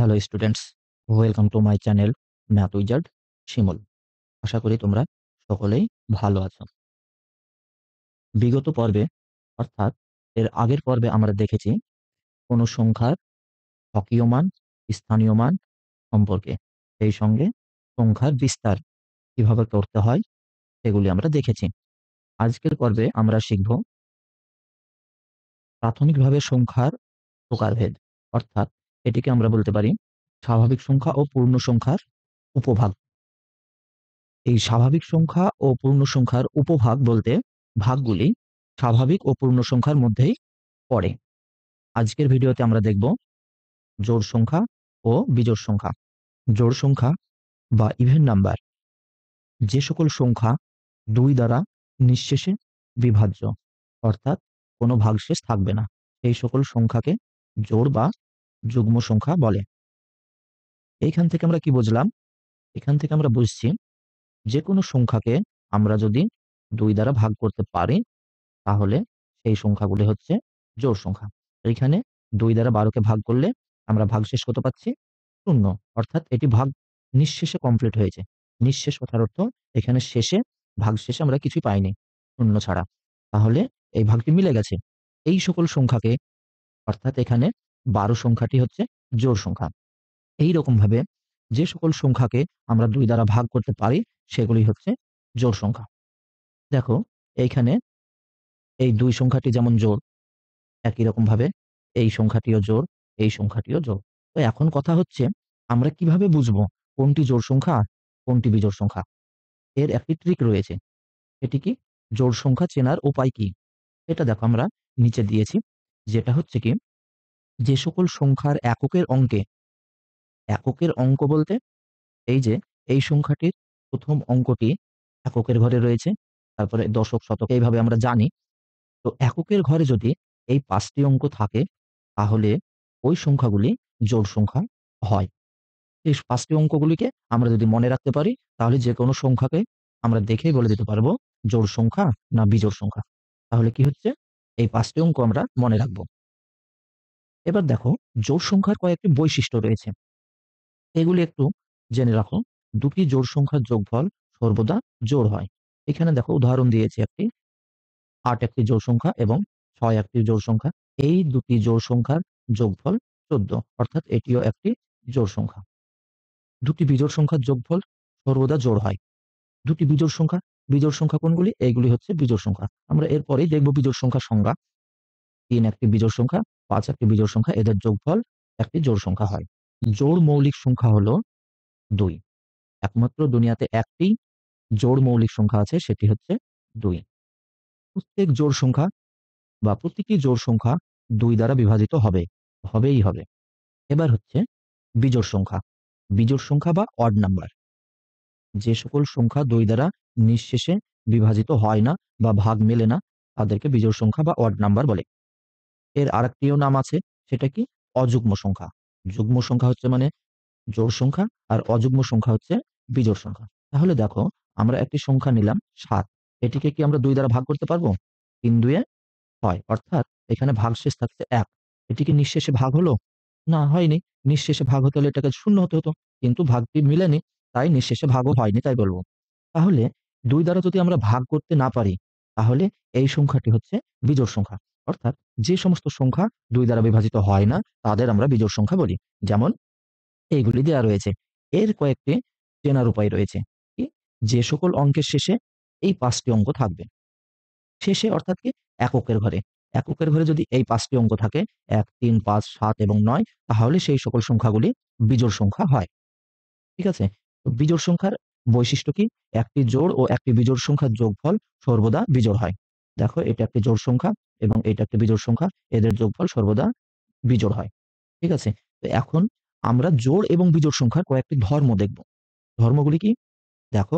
Hello students, welcome to my channel math wizard Shimul. আশা করি তোমরা সকলেই ভালো আছো। বিগত পর্বে অর্থাৎ এর আগের পর্বে আমরা দেখেছি কোনো সংখ্যার স্বকীয় মান, স্থানীয় মান সম্পর্কে, সেই সঙ্গে সংখ্যার বিস্তার কিভাবে করতে হয় সেগুলি আমরা দেখেছি। আজকের পর্বে আমরা শিখব প্রাথমিকভাবে সংখ্যার প্রকারভেদ, অর্থাৎ এটিকে আমরা বলতে পারি স্বাভাবিক সংখ্যা ও পূর্ণ সংখ্যার উপভাগ। এই স্বাভাবিক সংখ্যা ও পূর্ণ সংখ্যার উপভাগ বলতে ভাগগুলি স্বাভাবিক ও পূর্ণ সংখ্যার মধ্যেই পড়ে। আজকের ভিডিওতে আমরা দেখব জোড় সংখ্যা ও বিজোড় সংখ্যা। জোড় সংখ্যা বা ইভেন নাম্বার যে সকল সংখ্যা 2 দ্বারা নিঃশেষে বিভাজ্য, অর্থাৎ কোনো ভাগশেষ থাকবে না, এই সকল সংখ্যাকে জোড় বা যুগ্ম সংখ্যা বলে। এইখান থেকে আমরা কি বুঝলাম? এখান থেকে আমরা বুঝছি যে কোনো সংখ্যাকে আমরা যদি 2 দ্বারা ভাগ করতে পারি তাহলে সেই সংখ্যাগুলি হচ্ছে জোড় সংখ্যা। এইখানে 2 দ্বারা 12কে ভাগ করলে আমরা ভাগশেষ কত পাচ্ছি? 0, অর্থাৎ এটি ভাগ নিঃশেষে কমপ্লিট হয়েছে। নিঃশেষ কথার অর্থ এখানে শেষে ভাগশেষে আমরা কিছুই পাইনি 0 ছাড়া। তাহলে এই ভাগটি মিলে গেছে। এই সকল সংখ্যাকে, অর্থাৎ এখানে 12 সংখ্যাটি হচ্ছে জোড় সংখ্যা। এইরকমভাবে যে সকল সংখ্যাকে আমরা 2 দ্বারা ভাগ করতে পারি সেগুলি হচ্ছে জোড় সংখ্যা। দেখো এইখানে এই 2 সংখ্যাটি যেমন জোড়, একই রকমভাবে এই সংখ্যাটিও জোড়, এই সংখ্যাটিও জোড়। তো এখন কথা হচ্ছে আমরা কিভাবে বুঝবো কোনটি জোড় সংখ্যা, কোনটি বিজোড় সংখ্যা? এর একটি ট্রিক রয়েছে। এটি কি? জোড় সংখ্যা চেনার উপায় কি? এটা দেখো আমরা নিচে দিয়েছি। যেটা হচ্ছে কি, যে সকল সংখ্যার এককের অঙ্ক বলতে এই যে এই সংখ্যাটির প্রথম অঙ্কটি এককের ঘরে রয়েছে, তারপরে দশক, শতক এইভাবে আমরা জানি। তো এককের ঘরে যদি এই 5টি অঙ্ক থাকে তাহলে ওই সংখ্যাগুলি জোড় সংখ্যা হয়। এই 5টি অঙ্কগুলিকে আমরা যদি মনে রাখতে পারি তাহলে যেকোনো সংখ্যাকে আমরা দেখেই বলে দিতে পারবো জোড় সংখ্যা না বিজোড় সংখ্যা। তাহলে কি হচ্ছে? এই 5টি অঙ্ক আমরা মনে রাখবো। এবার দেখো জোড় সংখ্যার কয়েকটি বৈশিষ্ট্য রয়েছে, এগুলি একটু জেনে রাখো। দুটি জোড় সংখ্যার যোগফল সর্বদা জোড় হয়। এখানে দেখো উদাহরণ দিয়েছি একটি 8 একটি জোড় সংখ্যা এবং 6 একটি জোড় সংখ্যা। এই দুটি জোড় সংখ্যার যোগফল 14, অর্থাৎ এটিও একটি জোড় সংখ্যা। দুটি বিজোড় সংখ্যার যোগফল সর্বদা জোড় হয়। দুটি বিজোড় সংখ্যা কোনগুলি? এইগুলি হচ্ছে বিজোড় সংখ্যা। আমরা এরপরেই দেখব বিজোড় সংখ্যার সংজ্ঞা। 3 একটি বিজোড় সংখ্যা, 5 একটি বিজোড় সংখ্যা, এদের যোগফল একটি জোড় সংখ্যা হয়। জোড় মৌলিক সংখ্যা হলো 2। একমাত্র দুনিয়াতে একটি জোড় মৌলিক সংখ্যা আছে, সেটি হচ্ছে 2। প্রত্যেক জোড় সংখ্যা বা প্রতিটি জোড় সংখ্যা 2 দ্বারা বিভাজিত হবেই হবে। এবার হচ্ছে বিজোড় সংখ্যা। বিজোড় সংখ্যা বা অড নাম্বার যে সকল সংখ্যা 2 দ্বারা নিঃশেষে বিভাজিত হয় না বা ভাগ মেলে না তাদেরকে বিজোড় সংখ্যা বা অড নাম্বার বলে। এর আরেকটিও নাম আছে, সেটা কি? অযুগ্ম সংখ্যা। যুগ্ম সংখ্যা হচ্ছে মানে জোড় সংখ্যা, আর অযুগ্ম সংখ্যা হচ্ছে বিজোড় সংখ্যা। তাহলে দেখো আমরা একটি সংখ্যা নিলাম 7, এটিকে কি আমরা 2 দ্বারা ভাগ করতে পারবো? 3 দুয়ে 6, অর্থাৎ এখানে ভাগশেষ থাকছে 1। এটি কি নিঃশেষে ভাগ হলো? না, হয়নি। নিঃশেষে ভাগ হতে হলে এটাকে 0 হতে হতো, কিন্তু ভাগটি মিলেনি, তাই নিঃশেষে ভাগও হয়নি তাই বলবো। তাহলে 2 দ্বারা যদি আমরা ভাগ করতে না পারি তাহলে এই সংখ্যাটি হচ্ছে বিজোড় সংখ্যা। অর্থাৎ যে সমস্ত সংখ্যা 2 দ্বারা বিভাজিত হয় না তাদের আমরা বিজোড় সংখ্যা বলি। যেমন এইগুলি দেয়া রয়েছে। এর কয়েকটি চেনার উপায় রয়েছে। কি? যে সকল অঙ্কের শেষে এই 5টি অঙ্ক থাকবে। শেষে অর্থাৎ কি? এককের ঘরে। এককের ঘরে যদি এই 5টি অঙ্ক থাকে 1, 3, 5, 7 এবং 9, তাহলে সেই সকল সংখ্যাগুলি বিজোড় সংখ্যা হয়। ঠিক আছে? তো বিজোড় সংখ্যার বৈশিষ্ট্য কি? একটি জোড় ও একটি বিজোড় সংখ্যার যোগফল সর্বদা বিজোড় হয়। দেখো এটা একটি জোড় সংখ্যা এবং এটা একটি বিজোড় সংখ্যা, এদের যোগফল সর্বদা বিজোড় হয়। ঠিক আছে? তো এখন আমরা জোড় এবং বিজোড় সংখ্যার কয়েকটি ধর্ম দেখব। ধর্মগুলি কি? দেখো,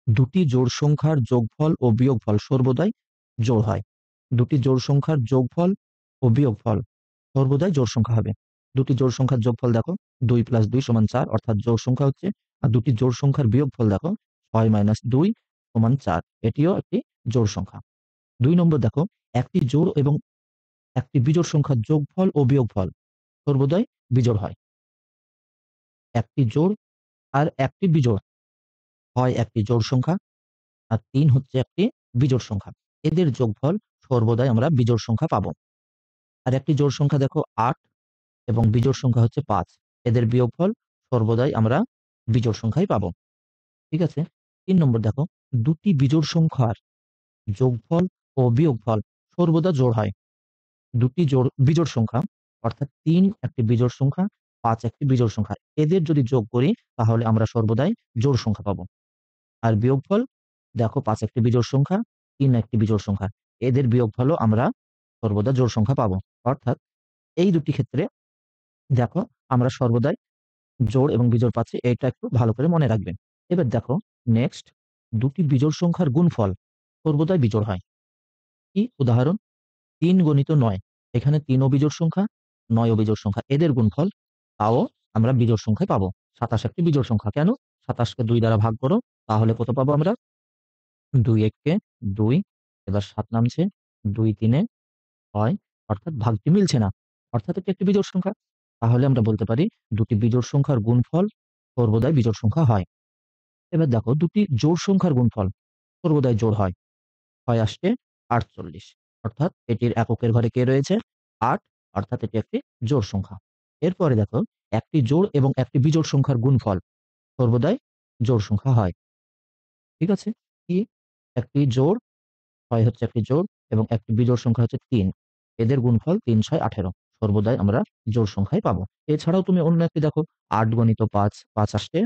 দুটি জোড় সংখ্যার যোগফল ও বিয়োগফল সর্বদাই জোড় হয়। দুটি জোড় সংখ্যার যোগফল ও বিয়োগফল সর্বদাই জোড় সংখ্যা হবে। দুটি জোড় সংখ্যার যোগফল দেখো 2 + 2 = 4, অর্থাৎ জোড় সংখ্যা হচ্ছে। আর দুটি জোড় সংখ্যার বিয়োগফল দেখো 6 - 2 = 4, এটিও একটি জোড় সংখ্যা। 2 নম্বর দেখো, একটি জোড় এবং একটি বিজোড় সংখ্যার যোগফল ও বিয়োগফল সর্বদাই বিজোড় হয়। একটি জোড় আর একটি বিজোড়। হয় একটি জোড় সংখ্যা আর ৩ হচ্ছে একটি বিজোড় সংখ্যা। এদের যোগফল সর্বদাই আমরা বিজোড় সংখ্যা পাবো। আর একটি জোড় সংখ্যা দেখো ৮ এবং বিজোড় সংখ্যা হচ্ছে ৫। এদের বিয়োগফল সর্বদাই আমরা বিজোড় সংখ্যাই পাবো। ঠিক আছে? ৩ নম্বর দেখো, দুটি বিজোড় সংখ্যার যোগফল ও বিয়োগফল সর্বদা জোড় হয়। দুটি বিজোড় সংখ্যা অর্থাৎ ৩ একটি বিজোড় সংখ্যা, ৫ একটি বিজোড় সংখ্যা। এদের যদি যোগ করি তাহলে আমরা সর্বদাই জোড় সংখ্যা পাবো। আর বিয়োগফল দেখো ৫ একটি বিজোড় সংখ্যা, ৩ একটি বিজোড় সংখ্যা। এদের বিয়োগফলও আমরা সর্বদা জোড় সংখ্যা পাবো। অর্থাৎ এই দুটি ক্ষেত্রে দেখো আমরা সর্বদাই জোড় এবং বিজোড় পাচ্ছি। এটা একটু ভালো করে মনে রাখবেন। এবার দেখো নেক্সট, দুটি বিজোড় সংখ্যার গুণফল সর্বদাই বিজোড় হয়। কি উদাহরণ? ৩ গণিত ৯। এখানে ৩ ও বিজোড় সংখ্যা, ৯ ও বিজোড় সংখ্যা। এদের গুণফল তাও আমরা বিজোড় সংখ্যায় পাবো। ২৭ একটি বিজোড় সংখ্যা। কেন? ২৭ কে ২ দ্বারা ভাগ করো, তাহলে কত পাবো আমরা? ২ এককে ২, এবার ৭ নামছে, ২ ৩-এ ৬, অর্থাৎ ভাগটি মিলছে না। অর্থাৎ এটি একটি বিজোড় সংখ্যা। তাহলে আমরা বলতে পারি দুটি বিজোড় সংখ্যার গুণফল সর্বদাই বিজোড় সংখ্যা হয়। এবার দেখো দুটি জোড় সংখ্যার গুণফল সর্বদাই জোড় হয়। ৬ আসছে ৪৮, অর্থাৎ এটির এককের ঘরে কে রয়েছে? ৮, অর্থাৎ এটি একটি জোড় সংখ্যা। এরপরে দেখো একটি জোড় এবং একটি বিজোড় সংখ্যার গুণফল সর্বদাই জোড় সংখ্যা হয়। ঠিক আছে? কি? একটি জোড় ৬ হচ্ছে একটি জোড় এবং একটি বিজোড় সংখ্যা হচ্ছে ৩। এদের গুণফল ৩ ৬ ১৮। সর্বদাই আমরা জোড় সংখ্যাই পাবো। এছাড়াও তুমি অন্য একটি দেখো ৮ গণিত ৫, ৫ আসছে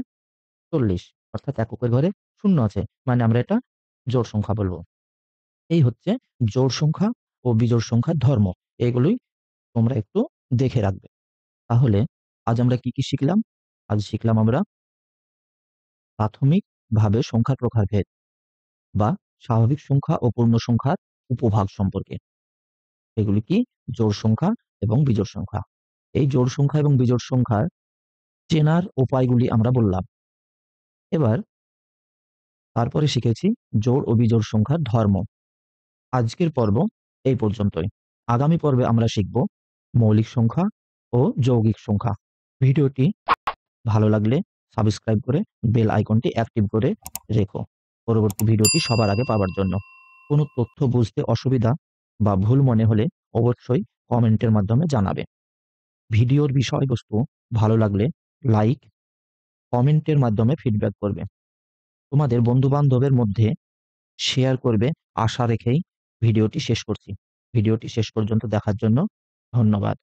৪০, অর্থাৎ এককের ঘরে ০ আছে। মানে আমরা এটা জোড় সংখ্যা বলব। এই হচ্ছে জোড় সংখ্যা ও বিজোড় সংখ্যার ধর্ম। এগুলোই তোমরা একটু দেখে রাখবে। তাহলে আজ আমরা কি শিখলাম? আজ শিখলাম আমরা প্রাথমিকভাবে সংখ্যার প্রকারভেদ বা স্বাভাবিক সংখ্যা ও পূর্ণ সংখ্যার উপভাগ সম্পর্কে। এগুলি কি? জোড় সংখ্যা এবং বিজোড় সংখ্যা। এই জোড় সংখ্যা এবং বিজোড় সংখ্যার চেনার উপায়গুলি আমরা বললাম। এবার তারপরে শিখেছি জোড় ও বিজোড় সংখ্যার ধর্ম। আজকের পর্ব এই পর্যন্তই। আগামী পর্বে আমরা শিখব মৌলিক সংখ্যা ও যৌগিক সংখ্যা। ভিডিওটি ভালো লাগলে সাবস্ক্রাইব করে বেল আইকনটি অ্যাক্টিভ করে রেখো পরবর্তী ভিডিওটি সবার আগে পাওয়ার জন্য। কোনো তথ্য বুঝতে অসুবিধা বা ভুল মনে হলে অবশ্যই কমেন্টের মাধ্যমে জানাবে। ভিডিওর বিষয়বস্তু ভালো লাগলে লাইক, কমেন্টের মাধ্যমে ফিডব্যাক করবে। তোমাদের বন্ধু-বান্ধবের মধ্যে শেয়ার করবে আশা রেখেই ভিডিওটি শেষ করছি। ভিডিওটি শেষ পর্যন্ত দেখার জন্য ধন্যবাদ।